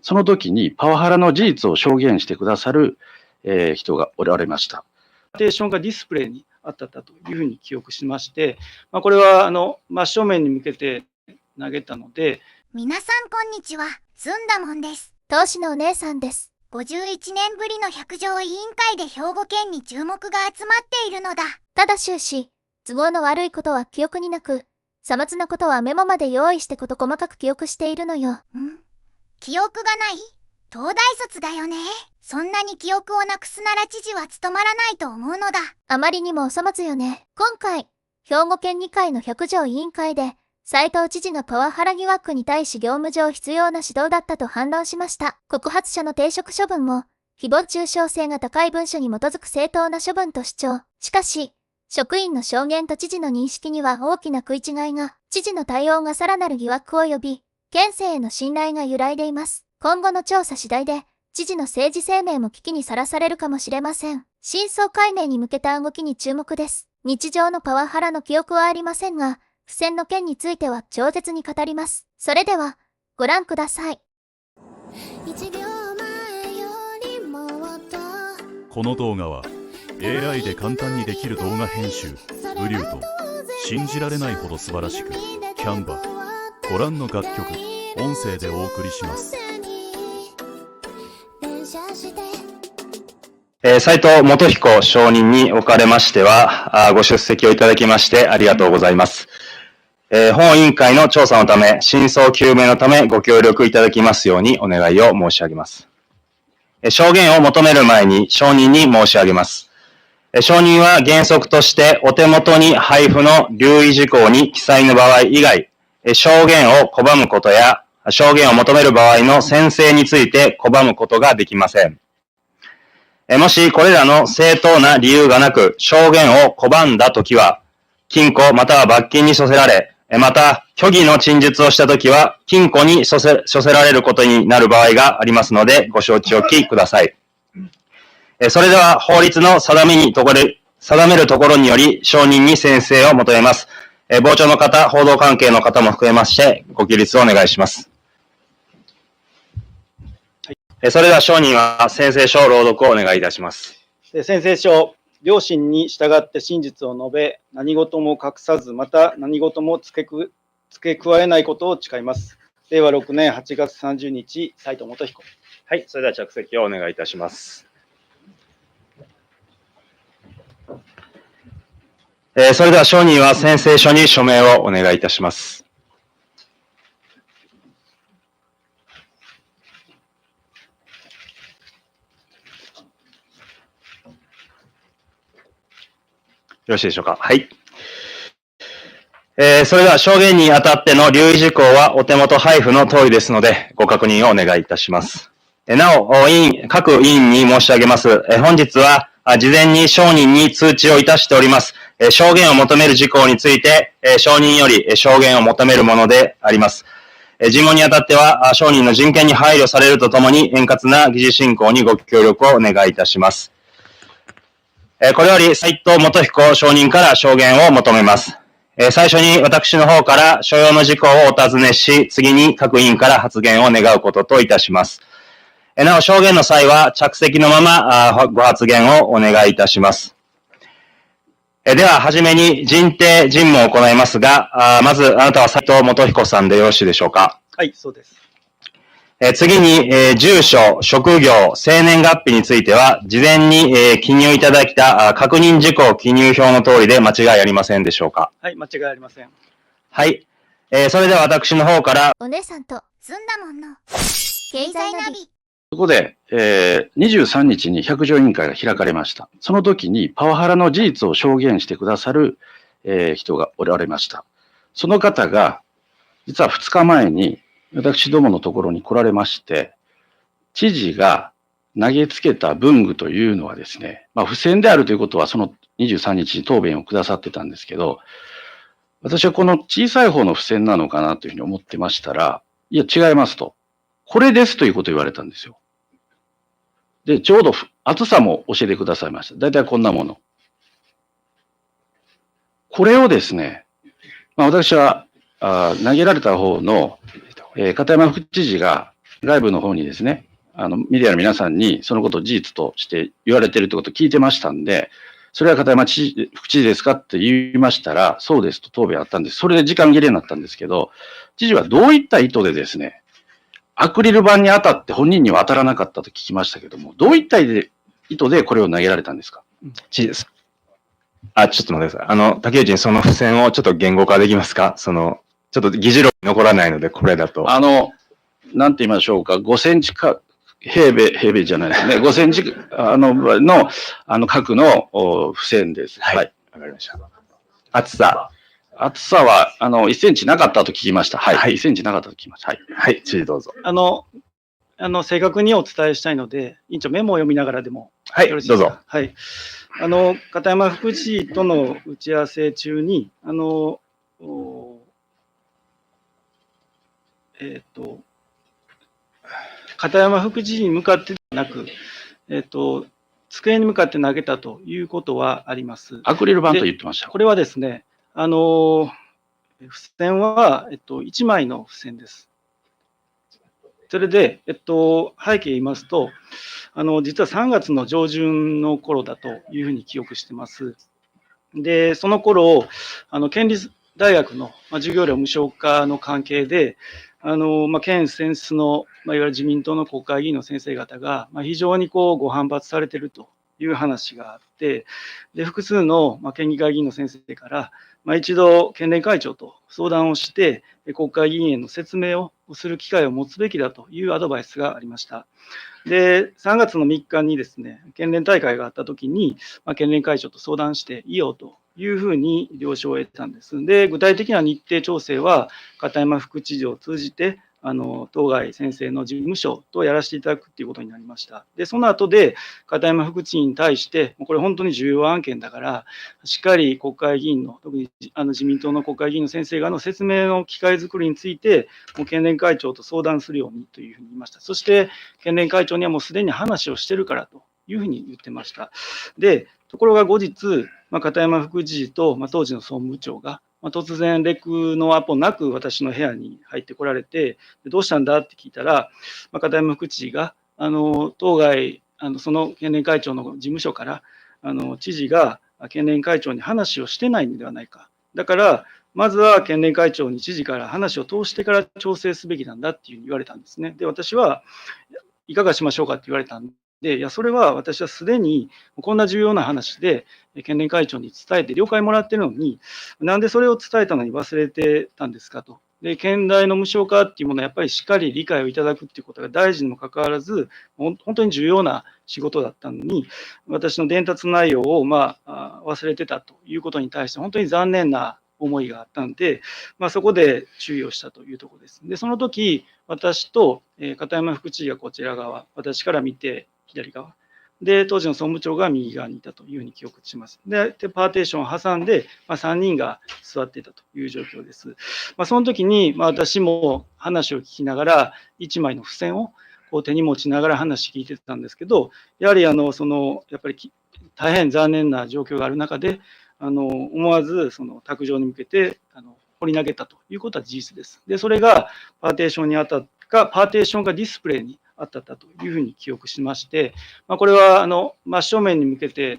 その時にパワハラの事実を証言してくださる、人がおられました。テーションがディスプレイにあったというふうに記憶しまして、これは真正面に向けて投げたので。皆さんこんにちは、ずんだもんです。当主のお姉さんです。51年ぶりの百条委員会で兵庫県に注目が集まっているのだ。ただ終始、都合の悪いことは記憶になく、さまつなことはメモまで用意してこと細かく記憶しているのよ。記憶がない？東大卒だよね。そんなに記憶をなくすなら知事は務まらないと思うのだ。あまりにもお粗末よね。今回、兵庫県議会の百条委員会で、斉藤知事がパワハラ疑惑に対し業務上必要な指導だったと反論しました。告発者の停職処分も、誹謗中傷性が高い文書に基づく正当な処分と主張。しかし、職員の証言と知事の認識には大きな食い違いが、知事の対応がさらなる疑惑を呼び、県政への信頼が揺らいでいます。今後の調査次第で、知事の政治生命も危機にさらされるかもしれません。真相解明に向けた動きに注目です。日常のパワハラの記憶はありませんが、不戦の件については超絶に語ります。それでは、ご覧ください。この動画は AI で簡単にできる動画編集、ブリューと信じられないほど素晴らしく、キャンバご覧の楽曲、音声でお送りします。斉藤元彦証人におかれましては、ご出席をいただきましてありがとうございます。本委員会の調査のため、真相究明のためご協力いただきますようにお願いを申し上げます。証言を求める前に証人に申し上げます。証人は原則としてお手元に配布の留意事項に記載の場合以外、証言を拒むことや証言を求める場合の宣誓について拒むことができません。もしこれらの正当な理由がなく証言を拒んだときは、禁錮または罰金に処せられ、また虚偽の陳述をしたときは禁錮に処せられることになる場合がありますのでご承知おきください。それでは法律の定めるところにより証人に宣誓を求めます。傍聴の方、報道関係の方も含めましてご起立をお願いします。それでは証人は宣誓書朗読をお願いいたします。宣誓書、良心に従って真実を述べ、何事も隠さず、また何事も付け加えないことを誓います。令和6年8月30日、斉藤元彦。はい、それでは着席をお願いいたします。それでは証人は宣誓書に署名をお願いいたします。よろしいでしょうか。はい。それでは証言にあたっての留意事項はお手元配布の通りですので、ご確認をお願いいたします。なお、各委員に申し上げます。本日は、事前に証人に通知をいたしております。証言を求める事項について、証人より証言を求めるものであります。尋問にあたっては、証人の人権に配慮されるとともに、円滑な議事進行にご協力をお願いいたします。これより斉藤元彦証人から証言を求めます。最初に私の方から所要の事項をお尋ねし、次に各委員から発言を願うことといたします。なお、証言の際は着席のままご発言をお願いいたします。では、はじめに人定尋問を行いますが、まずあなたは斉藤元彦さんでよろしいでしょうか。はい、そうです。次に、住所、職業、生年月日については、事前に、記入いただいた確認事項記入表の通りで間違いありませんでしょうか。はい、間違いありません。はい。それでは私の方から、お姉さんと、ずんだもんの、経済ナビ。そこで、23日に百条委員会が開かれました。その時にパワハラの事実を証言してくださる、人がおられました。その方が、実は2日前に私どものところに来られまして、知事が投げつけた文具というのはですね、不正であるということはその23日に答弁をくださってたんですけど、私はこの小さい方の不正なのかなというふうに思ってましたら、いや違いますと。これですということを言われたんですよ。で、ちょうど厚さも教えてくださいました。だいたいこんなもの。これをですね、私は投げられた方の、片山副知事が外部の方にですね、メディアの皆さんにそのことを事実として言われているということを聞いてましたんで、それは片山副知事ですかって言いましたら、そうですと答弁あったんです。それで時間切れになったんですけど、知事はどういった意図でですね、アクリル板に当たって本人には当たらなかったと聞きましたけども、どういった意図でこれを投げられたんですか？知事です。ちょっと待ってください。竹内にその付箋をちょっと言語化できますか？ちょっと議事録に残らないので、これだと。なんて言いましょうか、5センチか、平米じゃないですね。5センチ、角の付箋です。はい。わかりました。厚さは、1センチなかったと聞きました。はい。はい1センチなかったと聞きました。はい。はい、知事どうぞ。正確にお伝えしたいので、委員長、メモを読みながらでもはい、よろしいですか？どうぞ。はい。片山副知事との打ち合わせ中に、片山副知事に向かってではなく、机に向かって投げたということはあります。アクリル板と言ってました。これはですね、付箋は、1枚の付箋です。それで、背景言いますと、実は3月の上旬の頃だというふうに記憶してます。で、その頃、県立大学の授業料無償化の関係で、県選出の、いわゆる自民党の国会議員の先生方が、非常にご反発されているという話があって、で、複数の、県議会議員の先生から、一度、県連会長と相談をして、国会議員への説明をする機会を持つべきだというアドバイスがありました。で、3月の3日にですね、県連大会があったときに、県連会長と相談していいよというふうに了承を得たんです。で、具体的な日程調整は、片山副知事を通じて、当該先生の事務所とやらせていただくということになりました。で、その後で、片山副知事に対して、これ本当に重要案件だから、しっかり国会議員の、特に自民党の国会議員の先生が説明の機会作りについて、県連会長と相談するようにというふうに言いました。そして、県連会長にはもうすでに話をしてるからというふうに言ってました。で、ところが後日、片山副知事と、当時の総務部長が、突然、レクのアポなく私の部屋に入ってこられて、どうしたんだって聞いたら、片山副知事が、当該、その県連会長の事務所から、知事が県連会長に話をしてないのではないか。だから、まずは県連会長に知事から話を通してから調整すべきなんだっていうふうに言われたんですね。で、私は、いかがしましょうかって言われたんで、いや、それは私はすでにこんな重要な話で、県連会長に伝えて了解もらってるのに、なんでそれを伝えたのに忘れてたんですかと。で、県大の無償化っていうものはやっぱりしっかり理解をいただくっていうことが大事にもかかわらず、本当に重要な仕事だったのに、私の伝達内容を忘れてたということに対して本当に残念な思いがあったんで、そこで注意をしたというところです。で、その時、私と片山副知事がこちら側、私から見て左側、で、当時の総務長が右側にいたというふうに記憶します。で、パーテーションを挟んで、3人が座っていたという状況です。その時に、私も話を聞きながら、1枚の付箋を手に持ちながら話聞いてたんですけど、やはりやっぱり大変残念な状況がある中で、思わず卓上に向けて放り投げたということは事実です。で、それがパーテーションに当たったか、パーテーションがディスプレイに当たったというふうに記憶しまして、これは真正面に向けて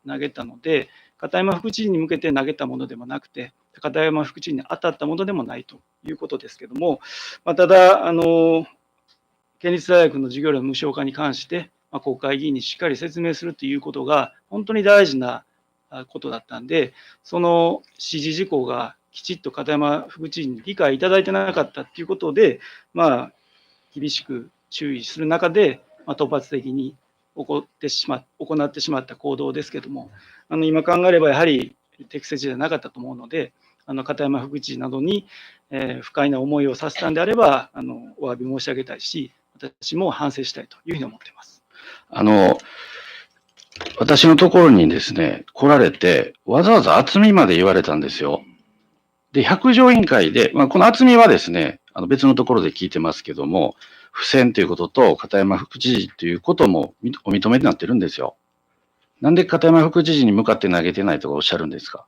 投げたので、片山副知事に向けて投げたものでもなくて、片山副知事に当たったものでもないということですけども、ただ、県立大学の授業料無償化に関して、国会議員にしっかり説明するということが本当に大事なことだったんで、その指示事項がきちっと片山副知事に理解いただいてなかったということで、厳しく注意する中で、突発的に行ってしまった行動ですけども、今考えればやはり適切じゃなかったと思うので、片山副知事などに、不快な思いをさせたんであれば、お詫び申し上げたいし、私も反省したいというふうに思っています。私のところにですね、来られて、わざわざ厚みまで言われたんですよ。で、百条委員会で、この厚みはですね、別のところで聞いてますけども、不選ということと片山副知事ということもお認めになってるんですよ。なんで片山副知事に向かって投げてないとかおっしゃるんですか？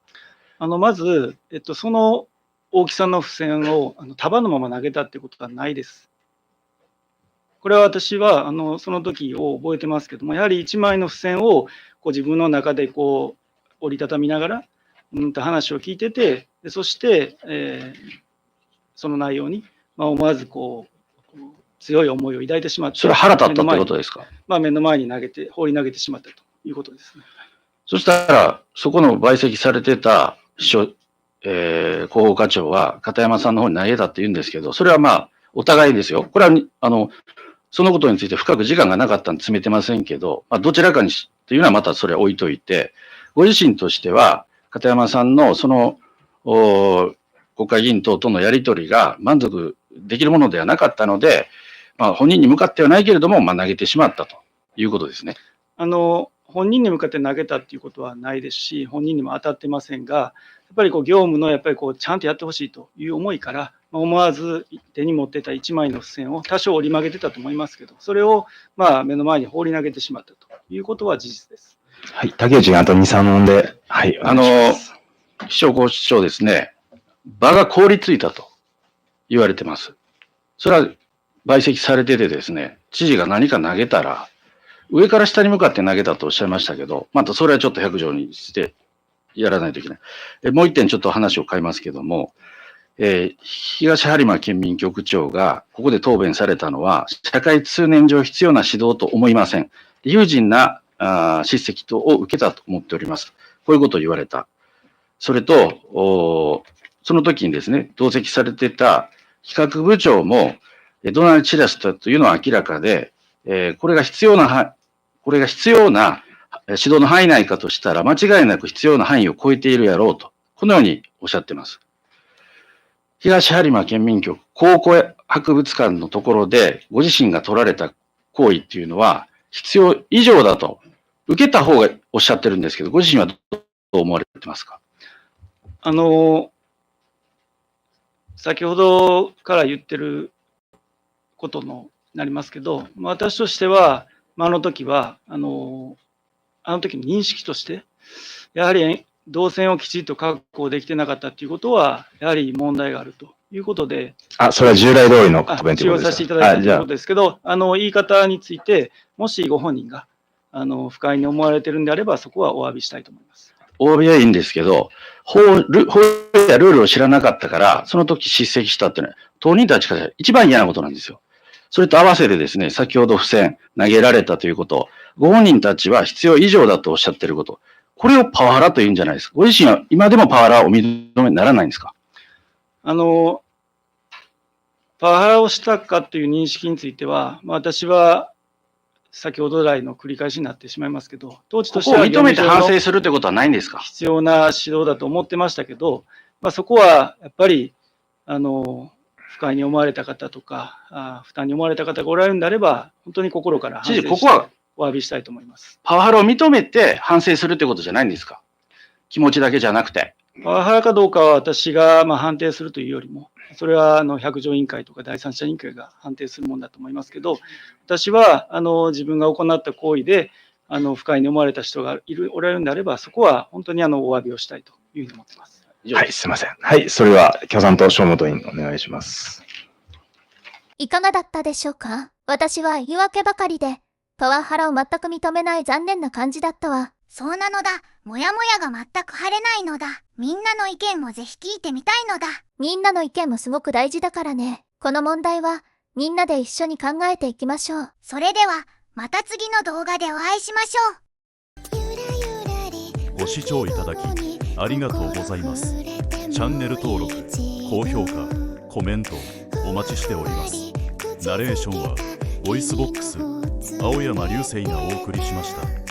まず、その大きさの付箋を束のまま投げたってことはないです。これは私はその時を覚えてますけども、やはり1枚の付箋をこう自分の中でこう折りたたみながら、話を聞いてて、でそして、その内容に、思わずこう強い思いを抱いてしまって、それは腹立ったってことですか？目の前に放り投げてしまったということですね。そしたら、そこの陪席されてた広報課長は片山さんの方に投げたって言うんですけど、それはお互いですよ。これはそのことについて深く時間がなかったんで詰めてませんけど、どちらかにというのはまたそれは置いといて、ご自身としては、片山さんのその国会議員等とのやり取りが満足できるものではなかったので、本人に向かってはないけれども、投げてしまったということですね。本人に向かって投げたっていうことはないですし、本人にも当たってませんが、やっぱり業務のちゃんとやってほしいという思いから、思わず手に持ってた1枚の付箋を多少折り曲げてたと思いますけど、それを目の前に放り投げてしまったということは事実です。はい、竹内があと2、3問で、はい、気象高市長ですね、場が凍りついたと言われてます。それは陪席されててですね、知事が何か投げたら、上から下に向かって投げたとおっしゃいましたけど、またそれはちょっと100条にしてやらないといけない。もう一点ちょっと話を変えますけども、東播磨県民局長がここで答弁されたのは、社会通念上必要な指導と思いません。有人な叱責等を受けたと思っております。こういうことを言われた。それと、その時にですね、同席されてた企画部長も、怒鳴り散らしたというのは明らかで、これが必要な指導の範囲内かとしたら、間違いなく必要な範囲を超えているやろうと、このようにおっしゃっています。東播磨県民局考古博物館のところで、ご自身が取られた行為っていうのは、必要以上だと、受けた方がおっしゃってるんですけど、ご自身はどう思われてますか？先ほどから言ってることになりますけど、私としては、あの時の認識として、やはり動線をきちっと確保できてなかったということは、やはり問題があるということで、それは従来通りの答弁ということですか？使用させていただいたということですけど、言い方について、もしご本人が不快に思われてるんであれば、そこはお詫びしたいと思います。お詫びはいいんですけど、法やルールを知らなかったから、その時叱責したっていうのは、当人たちから一番嫌なことなんですよ。それと合わせてですね、先ほど付箋投げられたということ、ご本人たちは必要以上だとおっしゃっていること、これをパワハラというんじゃないですか。ご自身は今でもパワハラをお認めにならないんですか？パワハラをしたかという認識については、私は先ほど来の繰り返しになってしまいますけど、当時としてはここを認めて反省するということはないんですか？必要な指導だと思ってましたけど、そこはやっぱり不快に思われた方とか、負担に思われた方がおられるんであれば、本当に心から反省してここはお詫びしたいと思います。パワハラを認めて反省するということじゃないんですか？気持ちだけじゃなくて。パワハラかどうかは私が判定するというよりも、それは百条委員会とか第三者委員会が判定するものだと思いますけど、私は自分が行った行為で不快に思われた人がおられるんであれば、そこは本当にお詫びをしたいというふうに思っています。はい、すみません。はい、それでは共産党小本委員お願いします。いかがだったでしょうか？私は言い訳ばかりで、パワハラを全く認めない残念な感じだったわ。そうなのだ。もやもやが全く晴れないのだ。みんなの意見もぜひ聞いてみたいのだ。みんなの意見もすごく大事だからね。この問題はみんなで一緒に考えていきましょう。それでは、また次の動画でお会いしましょう。ご視聴いただきありがとうございます。チャンネル登録、高評価、コメントお待ちしております。ナレーションはボイスボックス青山流星がお送りしました。